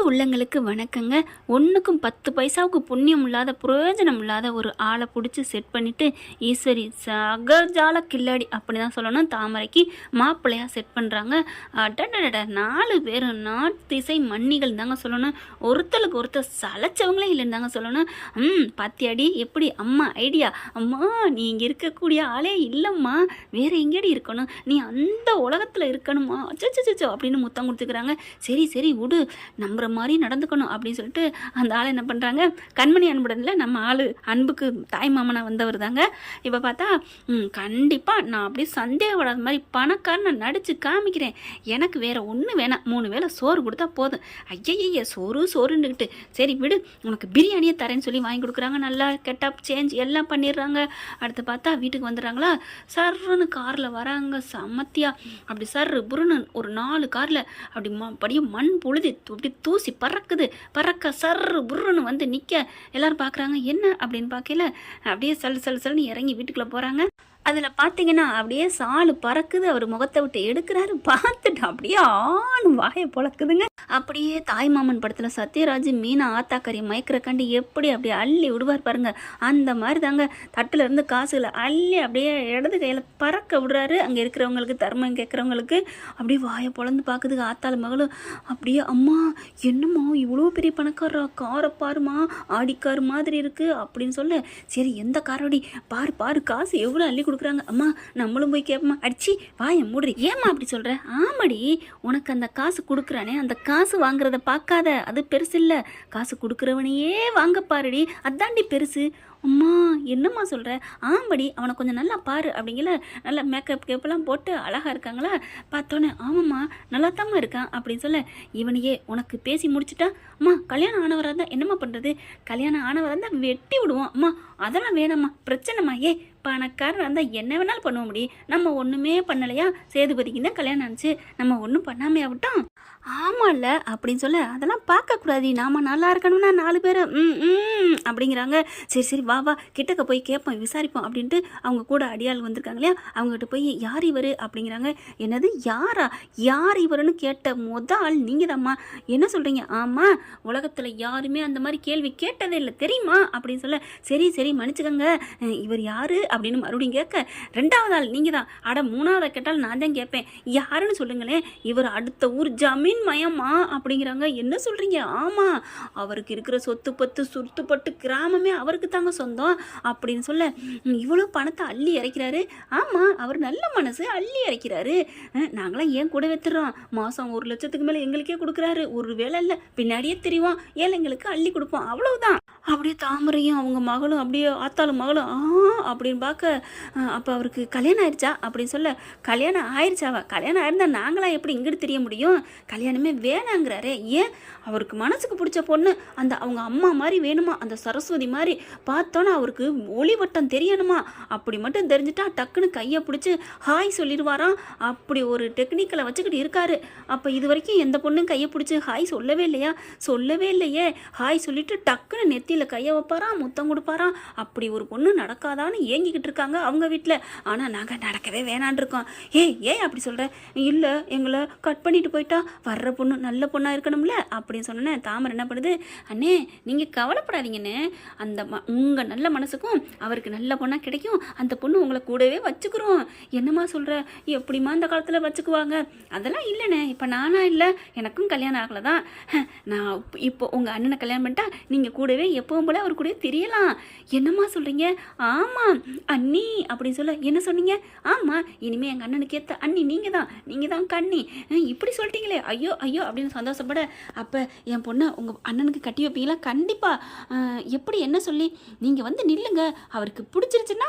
உள்ளங்களுக்கு வணக்கங்க. ஒன்றுக்கும் 10 பைசாவுக்கு புண்ணியம் இல்லாத பிரயோஜனம் இல்லாத ஒரு ஆளை பிடிச்சி செட் பண்ணிவிட்டு ஈஸ்வரி சகஜால கில்லாடி அப்படி தான் சொல்லணும். தாமரைக்கு மாப்பிள்ளையாக செட் பண்ணுறாங்க. அடடட 4 பேர் நாட்டு இசை மன்னிகள் தாங்க சொல்லணும். ஒருத்தருக்கு ஒருத்தர் சளைச்சவங்களே இல்லைன்னு தாங்க சொல்லணும். பாத்தியாடி எப்படி அம்மா ஐடியா? அம்மா நீ இங்கே இருக்கக்கூடிய ஆளே இல்லைம்மா, வேறு எங்கேடி இருக்கணும், நீ அந்த உலகத்தில் இருக்கணுமா, அச்சோ அப்படின்னு முத்தம் கொடுத்துக்கிறாங்க. சரி சரி விடு, நம்புற மாதிரி நடந்துக்கணும் அப்படின்னு சொல்லிட்டு அந்த ஆளை என்ன பண்ணுறாங்க, கண்மணி அன்புடனில் நம்ம ஆள் அன்புக்கு தாய் மாமனாக வந்தவர் தாங்க. இப்போ பார்த்தா கண்டிப்பாக நான் அப்படியே சந்தேகப்படாத மாதிரி பணக்காரனை நடித்து காமிக்கிறேன், எனக்கு வேறு ஒன்றும் வேணாம், 3 வேளை சோறு கொடுத்தா போதும். ஐயய்ய சோறுன்னுக்கிட்டு சரி விடு, உனக்கு பிரியாணியே தரேன்னு சொல்லி வாங்கி கொடுக்குறாங்க. நல்லா கெட்டப் சேஞ்ச் எல்லாம் பண்ணிடுறாங்க. அடுத்து பார்த்தா வீட்டுக்கு வந்துடுறாங்களா, சர்ன்னு காரில் வராங்க சமத்தியா. அப்படி சர்ரு புருன்னு ஒரு 4 காரில் அப்படி படியும் மண் பொழுது அப்படி தூசி பறக்க சர்ரு புருன்னு வந்து நிற்க எல்லாரும் பார்க்குறாங்க. என்ன அப்படின்னு பார்க்கல அப்படியே சல்லுன்னு இறங்கி வீட்டுக்குள்ளே போகிறாங்க. அதில் பார்த்தீங்கன்னா அப்படியே சாலு பறக்குது, அவர் முகத்தை விட்டு எடுக்கிறாரு, பார்த்துட்டு அப்படியே ஆணு வாயை பொழக்குதுங்க. அப்படியே தாய்மாமன் படத்தில் சத்யராஜ் மீனா ஆத்தாக்கறி மயக்கிற கண்டு எப்படி அப்படியே அள்ளி விடுவார் பாருங்க, அந்த மாதிரி தாங்க தட்டில் இருந்து காசுகளை அள்ளி அப்படியே இடது கையில் பறக்க விடுறாரு. அங்கே இருக்கிறவங்களுக்கு தர்மம் கேட்குறவங்களுக்கு அப்படியே வாயை பொழந்து பார்க்குதுங்க. ஆத்தாள் மகளும் அப்படியே அம்மா என்னம்மா இவ்வளோ பெரிய பணக்காரரா, காரை பாருமா ஆடிக்காரு மாதிரி இருக்குது அப்படின்னு சொல்ல, சரி எந்த காரோடி பாரு காசு எவ்வளோ அள்ளி கொடுக்குறாங்க. அம்மா நம்மளும் போய் கேட்போமா, அடிச்சு வாயை மூடுறி, ஏம்மா அப்படி சொல்கிற? ஆமாடி, உனக்கு அந்த காசு கொடுக்குறானே அந்த காசு வாங்குறத பார்க்காத, அது பெருசு இல்லை, காசு கொடுக்குறவனையே வாங்க பாருடி, அதாண்டி பெருசு. அம்மா என்னம்மா சொல்கிற? ஆம்படி அவனை கொஞ்சம் நல்லா பாரு அப்படிங்கிற, நல்லா மேக்கப் கேப்பெல்லாம் போட்டு அழகாக இருக்காங்களா, பார்த்தோன்னே ஆமாம்மா நல்லா தாம்மா இருக்கான் அப்படின்னு சொல்ல, இவனையே உனக்கு பேசி முடிச்சுட்டா, அம்மா கல்யாணம் ஆனவராக இருந்தால் என்னம்மா பண்ணுறது, கல்யாணம் ஆனவராக இருந்தால் வெட்டி விடுவோம், அம்மா அதெல்லாம் வேணாம்மா பிரச்சனைம்மா, பணக்காரன் இருந்தால் என்ன வேணாலும் பண்ணுவோம் முடியும், நம்ம ஒன்றுமே பண்ணலையா, சேதுபதிக்கு தான் கல்யாணம் ஆனிச்சு, நம்ம ஒன்றும் பண்ணாமே ஆகட்டும். ஆமாம்ல அப்படின்னு சொல்ல, அதெல்லாம் பார்க்கக்கூடாது, நாம் நல்லா இருக்கணும்னா 4 பேர் அப்படிங்கிறாங்க. சரி வா கிட்டக்க போய் கேட்போம் விசாரிப்போம் அப்படின்ட்டு அவங்க கூட அடியாள் வந்திருக்காங்க இல்லையா, அவங்ககிட்ட போய் யார் இவர் அப்படிங்கிறாங்க. என்னது யார் இவருன்னு கேட்ட ஆள் நீங்கள் தாம்மா, என்ன சொல்கிறீங்க? ஆமாம் உலகத்தில் யாருமே அந்த மாதிரி கேள்வி கேட்டதே இல்லை தெரியுமா அப்படின்னு சொல்ல, சரி மன்னிச்சுக்கோங்க இவர் யார் அப்படின்னு மறுபடியும் கேட்க, 2வது ஆள் நீங்கள் தான். அட 3வது கேட்டால் நான் தான் கேட்பேன், யாருன்னு சொல்லுங்களேன், இவர் அடுத்த ஊர் ஜமீன் மயமா அப்படிங்கிறாங்க. என்ன சொல்கிறீங்க? ஆமாம் அவருக்கு இருக்கிற சொத்துப்பட்டு கிராமமே அவருக்கு தாங்க சொந்தம் அப்படின்னு சொல்ல, இவ்வளோ பணத்தை அள்ளி இறைக்கிறாரு. ஆமாம் அவர் நல்ல மனசு, அள்ளி இறைக்கிறாரு, நாங்களாம் ஏன் கூட வைத்துறோம், மாதம் 1 லட்சத்துக்கு மேலே எங்களுக்கே கொடுக்குறாரு, ஒரு வேலை இல்லை பின்னாடியே தெரியும் ஏழைங்களுக்கு அள்ளி கொடுப்போம், அவ்வளவுதான். அப்படியே தாமரையும் அவங்க மகளும் அப்படியே ஆத்தாளும் மகளும் அப்படின்னு பார்க்க, அப்போ அவருக்கு கல்யாணம் ஆயிடுச்சா அப்படின்னு சொல்ல, கல்யாணம் ஆயிடுச்சாவா, கல்யாணம் ஆயிருந்தால் நாங்களாம் எப்படி இங்கிட்டு தெரிய முடியும், கல்யாணமே வேணாங்கிறாரே, ஏன் அவருக்கு மனசுக்கு பிடிச்ச பொண்ணு அந்த அவங்க அம்மா மாதிரி வேணுமா, அந்த சரஸ்வதி மாதிரி, பார்த்தோன்னா அவருக்கு ஒளிவட்டம் தெரியணுமா, அப்படி மட்டும் தெரிஞ்சுட்டா டக்குன்னு கையை பிடிச்சி ஹாய் சொல்லிடுவாராம், அப்படி ஒரு டெக்னிக்கலை வச்சுக்கிட்டு இருக்காரு. அப்போ இது வரைக்கும் எந்த பொண்ணும் கையை பிடிச்சி ஹாய் சொல்லவே இல்லையே, ஹாய் சொல்லிட்டு டக்குன்னு நெத்தியில் கையை வைப்பாராம், முத்தம் கொடுப்பாராம். அப்படி ஒரு பொண்ணு நடக்காதான்னு ஏங்கிக்கிட்டு இருக்காங்க அவங்க வீட்டில். ஆனால் நாங்கள் நடக்கவே வேணான் இருக்கோம். ஏன் அப்படி சொல்கிறேன்? இல்லை எங்களை கட் பண்ணிட்டு போயிட்டா வர்ற பொண்ணு நல்ல பொண்ணாக இருக்கணும்ல அப்படின்னு சொன்னேன். தாமரை என்ன பண்ணுது, அண்ணே நீங்கள் கவலைப்படாதீங்கண்ணே, அந்த உங்கள் நல்ல மனசுக்கும் அவருக்கு நல்ல பொண்ணாக கிடைக்கும், அந்த பொண்ணு உங்களை கூடவே வச்சுக்கிறோம். என்னம்மா சொல்கிற, எப்படிமா அந்த காலத்தில் வச்சுக்குவாங்க? அதெல்லாம் இல்லைண்ணே, இப்போ நானா இல்லை, எனக்கும் கல்யாணம் ஆகலை தான், நான் இப்போ உங்கள் அண்ணனை கல்யாணம் பண்ணிட்டா நீங்கள் கூடவே எப்பவும் போல அவர் கூட தெரியலாம். என்னம்மா சொல்கிறீங்க? ஆமாம் அண்ணி அப்படின்னு சொல்ல, என்ன சொன்னீங்க? ஆமாம் இனிமேல் எங்கள் அண்ணனுக்கு ஏற்ற அண்ணி நீங்கள் தான் கண்ணி, இப்படி சொல்லிட்டீங்களே, ஐயோ அப்படின்னு சந்தோஷப்பட, அப்போ என் பொண்ணை உங்கள் அண்ணனுக்கு கட்டி வைப்பீங்களா? கண்டிப்பாக. எப்படி என்ன சொல்லி? நீங்கள் வந்து நில்லுங்க, அவருக்கு பிடிச்சிருச்சுன்னா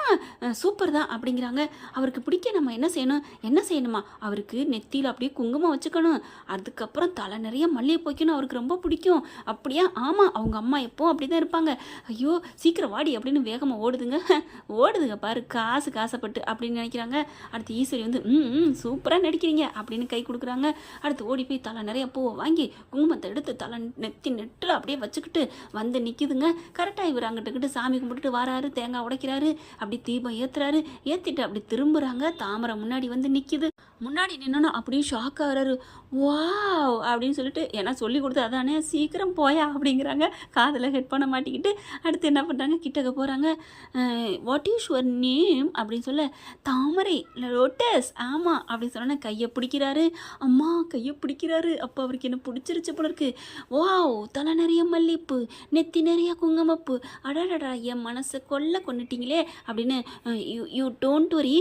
சூப்பர் தான் அப்படிங்கிறாங்க. அவருக்கு பிடிக்க நம்ம என்ன செய்யணுமா, அவருக்கு நெத்தியில் அப்படியே குங்குமம் வச்சுக்கணும், அதுக்கப்புறம் தலை நிறைய மல்லிகை போய்க்கணும், அவருக்கு ரொம்ப பிடிக்கும். அப்படியா? ஆமாம் அவங்க அம்மா எப்போ அப்படி தான் இருப்பாங்க. ஐயோ சீக்கிரம் வாடி அப்படின்னு வேகமாக ஓடுதுங்க பாரு, காசுப்பட்டு அப்படின்னு நினைக்கிறாங்க. அடுத்து ஈஸ்வரி வந்து சூப்பராக நடிக்கிறீங்க அப்படின்னு கை கொடுக்குறாங்க. அடுத்து ஓடி போய் தலை நிறைய பூவை வாங்கி குங்குமத்தை எடுத்து தலை நெட்டில் அப்படியே வச்சுக்கிட்டு வந்து நிற்கிதுங்க. கரெக்டாக இவர் அங்கிட்டுக்கிட்டு சாமி கும்பிட்டுட்டு வராரு, தேங்காய் உடைக்கிறாரு, அப்படி தீபம் ஏற்றுறாரு, ஏற்றிட்டு அப்படி திரும்புகிறாங்க. தாமரை முன்னாடி வந்து நிற்கிது. முன்னாடி நின்னோன்னா அப்படியே ஷாக் ஆகுறாரு. வாவ்! அப்படின்னு சொல்லிட்டு ஏன்னா சொல்லி கொடுத்து அதானே சீக்கிரம் போயா அப்படிங்கிறாங்க. காதில் ஹெட்ஃபோனை மாட்டிக்கிட்டு அடுத்து என்ன பண்ணுறாங்க, கிட்டக்க போகிறாங்க. வாட் இஸ் யுவர் நேம் அப்படின்னு சொல்ல, தாமரை லோட்டஸ் ஆமாம் அப்படின்னு சொன்னோன்னே கையை பிடிக்கிறாரு. அம்மா கையை பிடிக்கிறாரு. அப்போ அவருக்கு என்ன பிடிச்சிருச்சு போல இருக்கு. வாவ்! தலை நிறைய மல்லிப்பூ, நெத்தி நிறைய குங்குமப்பூ, அடடடா என் மனசை கொண்டுட்டீங்களே அப்படின்னு யூ டோன்ட் வரி,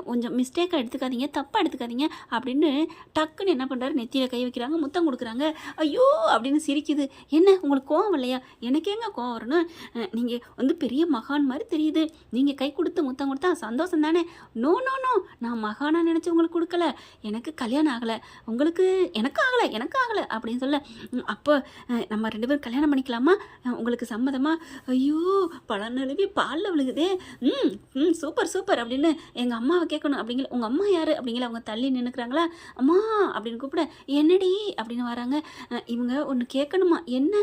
கொஞ்சம் மிஸ்டேக்காக எடுத்துக்காதீங்க, தப்பாக எடுத்துக்காதீங்க அப்படின்னு டக்குன்னு என்ன பண்ணுறாரு, நெத்தியில் கை வைக்கிறாங்க, முத்தம் கொடுக்குறாங்க. ஐயோ அப்படின்னு சிரிக்குது. என்ன உங்களுக்கு கோவம் இல்லையா? எனக்கு எங்க கோவம் வரணும்? நீங்கள் வந்து பெரிய மகான் மாதிரி தெரியுது, நீங்கள் கை கொடுத்து முத்தம் கொடுத்தா சந்தோஷம் தானே. நோ நோ நோ, நான் மகானா நினச்சி உங்களுக்கு கொடுக்கல, எனக்கு கல்யாணம் ஆகலை, உங்களுக்கு எனக்கு ஆகலை அப்படின்னு சொல்ல, அப்போ நம்ம 2 பேரும் கல்யாணம் பண்ணிக்கலாமா, உங்களுக்கு சம்மதமா? ஐயோ பழம் நழுவி பாலில் விழுகுதே. சூப்பர் சூப்பர் அப்படின்னு எங்கள் அம்மாவை கேட்கணும் அப்படிங்கிற. உங்கள் அம்மா யார் அப்படிங்கிற. அவங்க தள்ளி நின்றுக்கிறாங்களா. அம்மா அப்படின்னு கூப்பிட, என்னடி அப்படின்னு வராங்க. இவங்க ஒன்று கேட்கணுமா. என்ன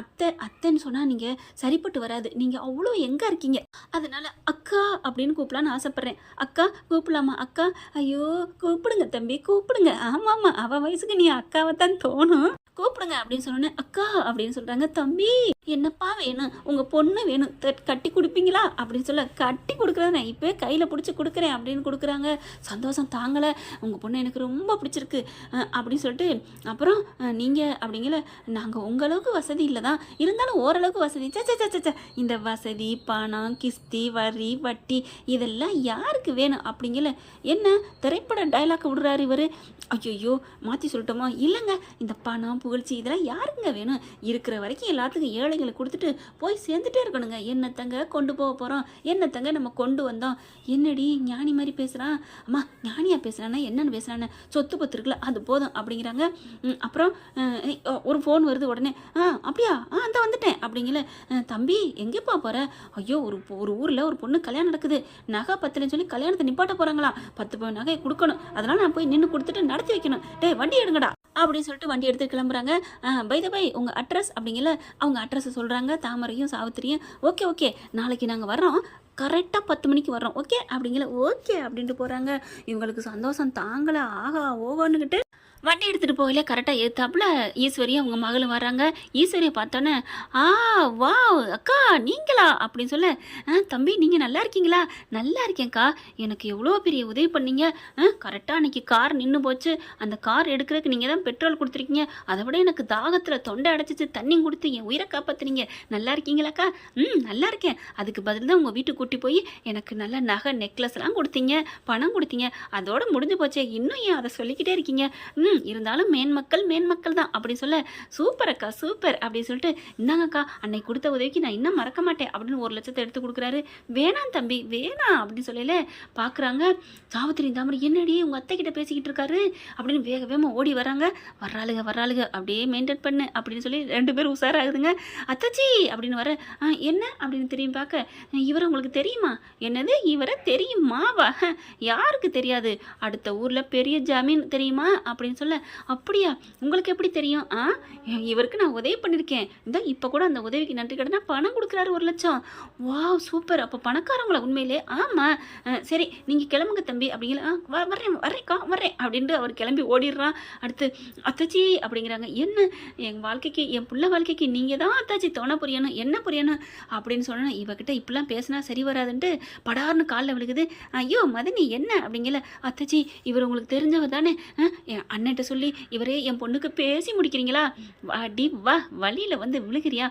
அத்தைன்னு சொன்னால் நீங்கள் சரிப்பட்டு வராது, நீங்கள் அவ்வளோ எங்கே இருக்கீங்க, அதனால அக்கா அப்படின்னு கூப்பிடலான்னு ஆசைப்பட்றேன். அக்கா கூப்பிடலாமா? அக்கா ஐயோ கூப்பிடுங்க தம்பி கூப்பிடுங்க. ஆமாம் அவள் வயசுக்கு நீ அக்காவை தான் தோணும், கூப்பிடுங்க அப்படின்னு சொன்னோன்னே அக்கா அப்படின்னு சொல்கிறாங்க. தம்பி என்னப்பா வேணும், உங்கள் பொண்ணு வேணும், கட்டி கொடுப்பீங்களா அப்படின்னு சொல்ல, கட்டி கொடுக்குறேன் நான் இப்போ கையில் பிடிச்சி கொடுக்குறேன் அப்படின்னு கொடுக்குறாங்க. சந்தோஷம் தாங்கலை. உங்கள் பொண்ணு எனக்கு ரொம்ப பிடிச்சிருக்கு அப்படின்னு சொல்லிட்டு, அப்புறம் நீங்கள் அப்படிங்கிற, நாங்கள் உங்களவுக்கு வசதி இல்லை தான், இருந்தாலும் ஓரளவுக்கு வசதி. சச்ச இந்த வசதி பணம் கிஸ்தி வரி வட்டி இதெல்லாம் யாருக்கு வேணும் அப்படிங்கிற. என்ன திரைப்பட டைலாக் விடுறாரு இவர். ஐயோ மாற்றி சொல்லிட்டோமா? இல்லைங்க, இந்த பணம் புகழ்ச்சி இதெல்லாம் யாருக்குங்க வேணும்? இருக்கிற வரைக்கும் எல்லாத்துக்கும் ஏழைகளை கொடுத்துட்டு போய் சேர்ந்துட்டே இருக்கணுங்க. என்னத்தங்க கொண்டு போக போகிறோம், என்னத்தங்க நம்ம கொண்டு வந்தோம். என்னடி ஞானி மாதிரி பேசுகிறான். அம்மா ஞானியாக பேசுகிறானா என்னென்னு பேசுகிறான்னு, சொத்து பத்து இருக்குல்ல அது போதும் அப்படிங்கிறாங்க. அப்புறம் ஒரு ஃபோன் வருது. உடனே அப்படியா அந்த வந்துட்டேன் அப்படிங்கல. தம்பி எங்கேப்பா போகிற? ஐயோ ஒரு ஊரில் ஒரு பொண்ணு கல்யாணம் நடக்குது, நகை பத்தலைன்னு சொல்லி கல்யாணத்தை நிப்பாட்ட போகிறாங்களா, 10 பவுன் நகையை கொடுக்கணும், அதனால் நான் போய் நின்று கொடுத்துட்டு நடத்தி வைக்கணும். டேய் வண்டி எடுங்கடா அப்படின்னு சொல்லிட்டு வண்டி எடுத்து கிளம்புறாங்க. பை உங்கள் அட்ரஸ் அப்படிங்கல. அவங்க அட்ரஸை சொல்கிறாங்க. தாமரையும் சாவித்திரியும் ஓகே நாளைக்கு நாங்கள் வர்றோம், கரெக்டாக 10 மணிக்கு வர்றோம் ஓகே அப்படிங்கல. ஓகே அப்படின்ட்டு போகிறாங்க. இவங்களுக்கு சந்தோஷம் தாங்கலை. ஆகா ஓகோன்னுக்கிட்டு வண்டி எடுத்துகிட்டு போகல. கரெக்டாக ஏற்றாப்புல ஈஸ்வரியும் அவங்க மகளும் வராங்க. ஈஸ்வரியை பார்த்தோன்னே வா அக்கா நீங்களா அப்படின்னு சொல்ல, தம்பி நீங்கள் நல்லா இருக்கீங்களா? நல்லா இருக்கேன்க்கா, எனக்கு எவ்வளோ பெரிய உதவி பண்ணீங்க. கரெக்டாக அன்றைக்கி கார் நின்று போச்சு, அந்த கார் எடுக்கிறதுக்கு நீங்கள் தான் பெட்ரோல் கொடுத்துருக்கீங்க, அதை விட எனக்கு தாகத்தில் தொண்டை அடைச்சிச்சு, தண்ணி கொடுத்து என் உயிரை காப்பாற்றுனீங்க. நல்லா இருக்கீங்களாக்கா? நல்லா இருக்கேன். அதுக்கு பதில் தான் உங்கள் வீட்டுக்கு கூட்டி போய் எனக்கு நல்ல நகை நெக்லஸ்லாம் கொடுத்தீங்க, பணம் கொடுத்தீங்க, அதோடு முடிஞ்சு போச்சே, இன்னும் ஏன் அதை சொல்லிக்கிட்டே இருக்கீங்க? இருந்தாலும் மேன்மக்கள் தான் அப்படி சொல்ல, சூப்பர் அக்கா சூப்பர் அப்படின்னு சொல்லிட்டு, இந்தாங்கக்கா அன்னைக்கு கொடுத்த உதவிக்கு நான் இன்னும் மறக்க மாட்டேன் அப்படின்னு 1 லட்சத்தை எடுத்து கொடுக்குறாரு. வேணாம் தம்பி வேணாம் அப்படின்னு சொல்லல. பார்க்குறாங்க சாவித்திரி தாமரை, என்னடி உங்கள் அத்தை கிட்ட பேசிக்கிட்டு இருக்காரு அப்படின்னு வேகமாக ஓடி வராங்க. வர்றாளுங்க அப்படியே மெயின்டைன் பண்ணு அப்படின்னு சொல்லி 2 பேரும் உஷாராகுதுங்க. அத்தாச்சி அப்படின்னு வர, என்ன அப்படின்னு திரும்பி பார்க்க, இவரை உங்களுக்கு தெரியுமா? என்னது இவரை தெரியுமாவா? யாருக்கு தெரியாது, அடுத்த ஊரில் பெரிய ஜமீன் தெரியுமா அப்படின்னு சொல்ல, அப்படியா உங்களுக்கு எப்படி தெரியும்? இவருக்கு நான் உதவி பண்ணியிருக்கேன், இந்த இப்போ கூட அந்த உதவிக்கு நன்றி கடனா பணம் கொடுக்குறாரு 1 லட்சம். வாவ் சூப்பர், அப்போ பணக்காரங்களா உண்மையிலே? ஆமாம் சரி நீங்கள் கிளம்புங்க தம்பி அப்படிங்கிற. வரேன் அப்படின்ட்டு அவர் கிளம்பி ஓடிடுறான். அடுத்து அத்தாச்சி அப்படிங்கிறாங்க. என்ன என் வாழ்க்கைக்கு என் புள்ள வாழ்க்கைக்கு நீங்கள் தான் அத்தாச்சி துணை புரியணும், என்ன புரியணும் அப்படின்னு சொன்னேன். இவகிட்ட இப்படிலாம் பேசினா சரி வராதுன்ட்டு படார்னு காலில் விழுகுது. ஐயோ மதனி என்ன அப்படிங்கல. அத்தாச்சி இவர் உங்களுக்கு தெரிஞ்சவர் தானே, என் அண்ணன்ட்ட சொல்லி இவரே என் பொண்ணுக்கு பேசி முடிக்கிறீங்களா? வாடி வா வழியில் வந்து விழுகிறியா?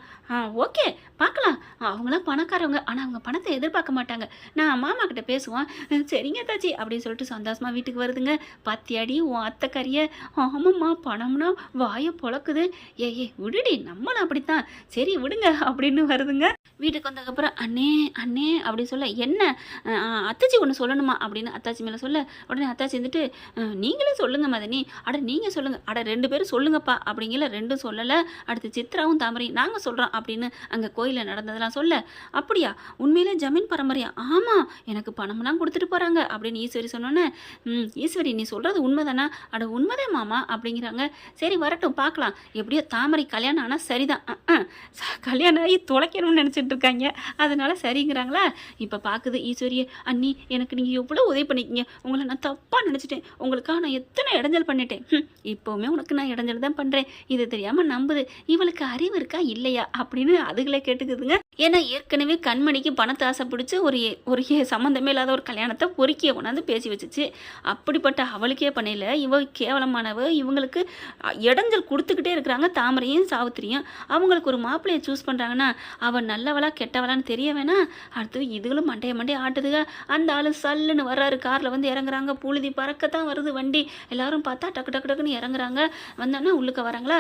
ஓகே பார்க்கலாம், அவங்களாம் பணக்காரவங்க, ஆனால் அவங்க பணத்தை எதிர்பார்க்க மாட்டாங்க, நான் மாமா கிட்ட பேசுவான். சரிங்க தாச்சி அப்படின்னு சொல்லிட்டு சந்தோஷமாக வீட்டுக்கு வருதுங்க. பாத்தியாடி உன் அத்தைக்காரிய? ஆமாம்மா பணம்னா வாயை பொழக்குது. ஏ விடுடி நம்மளும் அப்படித்தான், சரி விடுங்க அப்படின்னு வருதுங்க. வீட்டுக்கு வந்ததுக்கப்புறம் அண்ணே அப்படின்னு சொல்ல, என்ன அத்தாச்சி ஒன்று சொல்லணுமா அப்படின்னு அத்தாச்சி மேலே சொல்ல, உடனே அத்தாச்சி வந்துட்டு நீங்களே சொல்லுங்க மதனி, அட நீங்கள் சொல்லுங்கள், அட 2 பேரும் சொல்லுங்கப்பா அப்படிங்கிற 2ம் சொல்லலை. அடுத்து சித்ராவும் தாமரையும் நாங்கள் சொல்கிறோம் அப்படின்னு அங்கே கோயிலில் நடந்ததெல்லாம் சொல்ல, அப்படியா உண்மையிலே ஜமீன் பரம்பரையா? ஆமாம், எனக்கு பணமெல்லாம் கொடுத்துட்டு போகிறாங்க அப்படின்னு ஈஸ்வரி சொன்னோன்னே, ஈஸ்வரி நீ சொல்கிறது உண்மைதானா? அட உண்மைதே மாமா அப்படிங்கிறாங்க. சரி வரட்டும் பார்க்கலாம், எப்படியோ தாமரை கல்யாணம் ஆனால் சரிதான். கல்யாணம் ஆகி தொலைக்கணும்னு நினச்சிட்டு இருக்காங்க, அதனால சரிங்கிறாங்களா? இப்போ பார்க்குது ஈஸ்வரியை, அண்ணி எனக்கு நீங்கள் எவ்வளோ உதவி பண்ணிக்கிங்க, உங்களை நான் தப்பாக நினச்சிட்டேன், உங்களுக்காக நான் எத்தனை இடைஞ்சல் பண்ணிட்டேன், இப்போவுமே உனக்கு நான் இடைஞ்சல் தான் பண்ணுறேன், இது தெரியாமல் நம்புது, இவளுக்கு அறிவு இருக்கா இல்லையா அப்படின்னு அதுகளே கேட்டுக்குதுங்க. ஏன்னா ஏற்கனவே கண்மணிக்கு பணத்தை ஆசை பிடிச்சி ஒரு சம்மந்தமே இல்லாத ஒரு கல்யாணத்தை பொறுக்கிய கொண்டாந்து பேசி வச்சுச்சு. அப்படிப்பட்ட அவளுக்கே பண்ணையில் இவ கேவலமானவ, இவங்களுக்கு இடைஞ்சல் கொடுத்துக்கிட்டே இருக்கிறாங்க தாமரையும் சாவித்திரியும். அவங்களுக்கு ஒரு மாப்பிள்ளையை சூஸ் பண்ணுறாங்கன்னா அவள் நல்லவளா கெட்டவளான்னு தெரிய வேணா. அடுத்து இதுகளும் மண்டைய ஆட்டுதுங்க. அந்த ஆள் சல்லுன்னு வர்றாரு, காரில் வந்து இறங்குறாங்க, புழுதி பறக்கத்தான் வருது வண்டி. எல்லாரும் பார்த்தா டக்கு டக்கு டக்குன்னு இறங்குறாங்க. வந்தோன்னா உள்ளுக்க வராங்களா,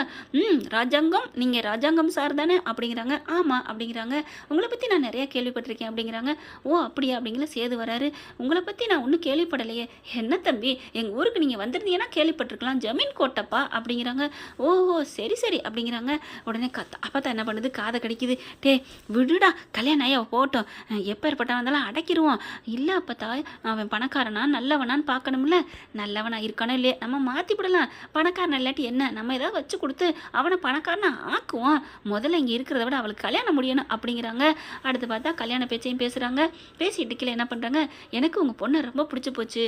ராஜாங்கம் நீங்கள் ராஜாங்கம் சார் தானே அப்படிங்கிறாங்க. ஆமாம் அப்படிங்கிறாங்க. உங்களை பற்றி நான் நிறையா கேள்விப்பட்டிருக்கேன் அப்படிங்கிறாங்க. ஓ அப்படியா அப்படிங்கிற சேது வராரு. உங்களை பற்றி நான் ஒன்றும் கேள்விப்படலையே. என்ன தம்பி, எங்கள் ஊருக்கு நீங்கள் வந்திருந்தீங்கன்னா கேள்விப்பட்டிருக்கலாம், ஜமீன் கோட்டப்பா அப்படிங்கிறாங்க. ஓஹோ சரி சரி அப்படிங்கிறாங்க. உடனே அப்பா என்ன பண்ணுது, காதை கடிக்குது. டே விடுடா, கல்யாணம் ஆகி போட்டோம், எப்போ ஏற்பட்டான் வந்தாலும் அடைக்கிடுவோம். இல்லை அப்பத்தா, அவன் பணக்காரனா நல்லவனான்னு பார்க்கணும்ல, நல்லவனா இருக்கானோ இல்லையே நம்ம மாற்றிவிடலாம். பணக்காரன் இல்லாட்டி என்ன, நம்ம ஏதாவது வச்சு கொடுத்து அவனை பணக்காரனா ஆக்குவோம். முதல்ல இங்கே இருக்கிறத விட அவளுக்கு கல்யாணம் முடியணும் அப்படிங்கிறாங்க. அடுத்து பார்த்தா கல்யாண பேச்சையும் பேசுகிறாங்க. பேசிட்டு கீழே என்ன பண்ணுறாங்க, எனக்கு உங்கள் பொண்ணை ரொம்ப பிடிச்சி போச்சு,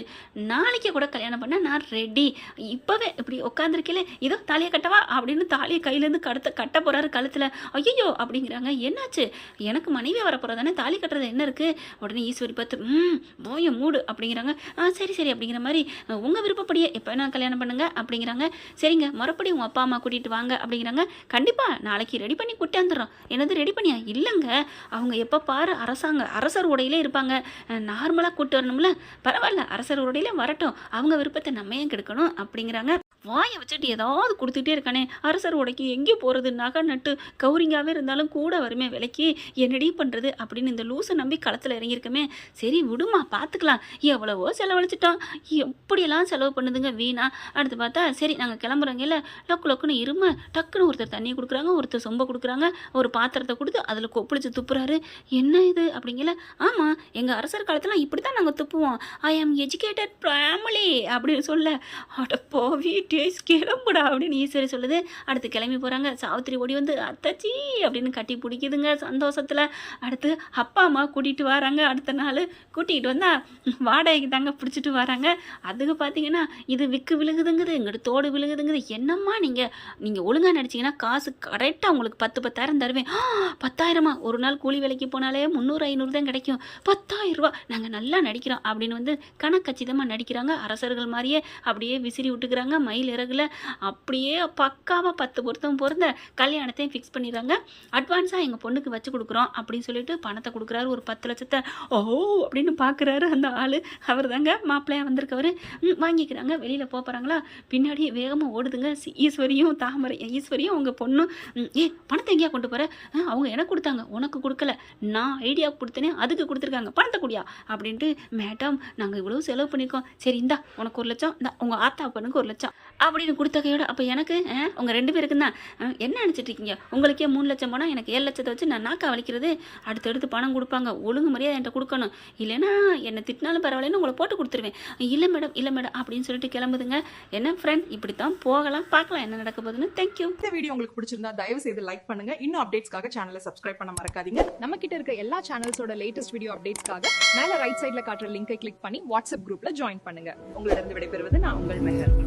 நாளைக்கே கூட கல்யாணம் பண்ண நான் ரெடி, இப்போவே இப்படி உட்காந்துருக்கல, இதோ தாலியை கட்டவா அப்படின்னு தாலியை கையிலேருந்து கட்ட போகிறாரு கழுத்தில். ஐயோ அப்படிங்கிறாங்க. என்னாச்சு, எனக்கு மனைவி வரப்போகிறதானே, தாலி கட்டுறது என்ன இருக்குது? உடனே ஈஸ்வரி பார்த்து போய மூடு அப்படிங்கிறாங்க. சரி சரி அப்படிங்கிற மாதிரி, உங்கள் விருப்பப்படியே எப்போ நான் கல்யாணம் பண்ணுங்க அப்படிங்கிறாங்க. சரிங்க மறுபடியும் உங்கள் அப்பா அம்மா கூட்டிகிட்டு வாங்க அப்படிங்கிறாங்க. கண்டிப்பாக நாளைக்கு ரெடி பண்ணி கூட்டியாந்துடுறோம். என்னது ரெடி பண்ணியா? இல்லைங்க, அவங்க எப்போ பாரு அரசர் உடையிலே இருப்பாங்க, நார்மலாக கூட்டு வரணும்ல. பரவாயில்ல, அரசர் உடையிலே வரட்டும், அவங்க விருப்பத்தை நம்ம ஏன் கெடுக்கணும் அப்படிங்கிறாங்க. வாயை வச்சுட்டு ஏதாவது கொடுத்துட்டே இருக்கானே, அரசர் உடைக்கு எங்கே போகிறது, நகை நட்டு கௌரிங்காகவே இருந்தாலும் கூட வருமே விலைக்கு, என்னடி பண்ணுறது அப்படின்னு இந்த லூஸை நம்பி களத்தில் இறங்கியிருக்கமே. சரி விடுமா பார்த்துக்கலாம், எவ்வளவோ செலவழிச்சிட்டோம், எப்படியெல்லாம் செலவு பண்ணுதுங்க வீணா. அடுத்து பார்த்தா சரி நாங்கள் கிளம்புறோங்க, இல்லை லொக்குன்னு இருமை டக்குன்னு ஒருத்தர் தண்ணி கொடுக்குறாங்க, ஒருத்தர் சொம்பை கொடுக்குறாங்க, ஒரு பாத்திரத்தை கொடுத்து அதில் கொப்பளிச்சு துப்புறாரு. என்ன இது அப்படிங்கல. ஆமாம் எங்கள் அரசர் காலத்தில் இப்படி தான் நாங்கள் துப்புவோம், ஐ ஆம் எஜுகேட்டட் ஃபேமிலி அப்படின்னு சொல்ல, அடப்போ டேஸ் கிளம்புடா அப்படின்னு ஈஸ்வரி சொல்லுது. அடுத்து கிளம்பி போகிறாங்க. சாவித்திரி ஓடி வந்து அத்தாச்சி அப்படின்னு கட்டி பிடிக்குதுங்க சந்தோஷத்தில். அடுத்து அப்பா அம்மா கூட்டிகிட்டு வராங்க. அடுத்த நாள் கூட்டிகிட்டு வந்தால் வாடகைக்கு தாங்க பிடிச்சிட்டு வராங்க. அதுக்கு பார்த்தீங்கன்னா இது விக்கு விழுகுதுங்குது, இங்கிட்டு தோடு விழுகுதுங்குது. என்னம்மா நீங்கள் ஒழுங்காக நடிச்சிங்கன்னா காசு கரெக்டாக உங்களுக்கு 10,000 தருவேன். 10,000 ஒரு நாள் கூலி வேலைக்கு போனாலே 300-500 தான் கிடைக்கும், 10,000 ரூபா, நாங்கள் நல்லா நடிக்கிறோம் அப்படின்னு வந்து கணக்கச்சிதமாக நடிக்கிறாங்க. அரசர்கள் மாதிரியே அப்படியே விசிறி விட்டுக்கிறாங்க மயில் இறகுல. அப்படியே பக்காவாக 10 பொருத்தம் பொருந்த கல்யாணத்தையும் ஃபிக்ஸ் பண்ணிடுறாங்க. அட்வான்ஸாக எங்கள் பொண்ணுக்கு வச்சு கொடுக்குறோம் அப்படின்னு சொல்லிட்டு பணத்தை கொடுக்குறாரு. ஒரு 10 லட்சத்தை ஓ அப்படின்னு பார்க்குறாரு அந்த ஆள். அவர் தாங்க மாப்பிள்ளையாக வந்திருக்கவர். வாங்கிக்கிறாங்க. வெளியில் போகிறாங்களா, பின்னாடி வேகமாக ஓடுதுங்க ஈஸ்வரியும் ஈஸ்வரியும் அவங்க பொண்ணும். பணத்தை எங்கேயா கொண்டு போகிற, அவங்க எனக்கு கொடுத்தாங்க உனக்கு கொடுக்கல, நான் ஐடியா கொடுத்தனே அதுக்கு கொடுத்துருக்காங்க, பணத்தை கூடியா அப்படின்ட்டு. மேடம் நாங்கள் இவ்வளோ செலவு பண்ணியிருக்கோம், சரி இந்தா உனக்கு 1 லட்சம், இந்த உங்கள் ஆத்தா பொண்ணுக்கு 1 லட்சம் அப்படின்னு கொடுத்த கையோட. அப்போ எனக்கு உங்கள் 2 பேருக்கு தான் என்ன நினச்சிட்டு இருக்கீங்க, உங்களுக்கே 3 லட்சம் போனால் எனக்கு 7 லட்சத்தை வச்சு நான் நாக்கா வலிக்கிறது. அடுத்தடுத்து பணம் கொடுப்பாங்க, ஒழுங்கு மரியாதை என்கிட்ட கொடுக்கணும், இல்லைன்னா என்னை திட்டினாலும் பரவாயில்லன்னு உங்களை போட்டு கொடுத்துருவேன். இல்லை மேடம் அப்படின்னு சொல்லிட்டு கிளம்புதுங்க. என்ன ஃப்ரெண்ட் இப்படி தான் போகலாம், பார்க்கலாம் என்ன நடக்க போகுதுன்னு. தேங்க்யூ. இந்த வீடியோ உங்களுக்கு பிடிச்சிருந்தா தயவு செய்து லைக் பண்ணுங்க. இன்னும் அப்டேட்ஸ்க்காக சேனலை சப்ஸ்கிரைப் பண்ண மறக்காதீங்க. நம்ம கிட்ட இருக்க எல்லா சேனல்ஸோட லேட்டஸ்ட் வீடியோ அப்டேட்ஸ்க்காக மேல ரைட் சைட்ல காட்டுற லிங்கை கிளிக் பண்ணி வாட்ஸ்அப் குரூப்ல ஜாயின் பண்ணுங்க. உங்களிடம் விடைபெறுவது நான் உங்கள் மெஹர்.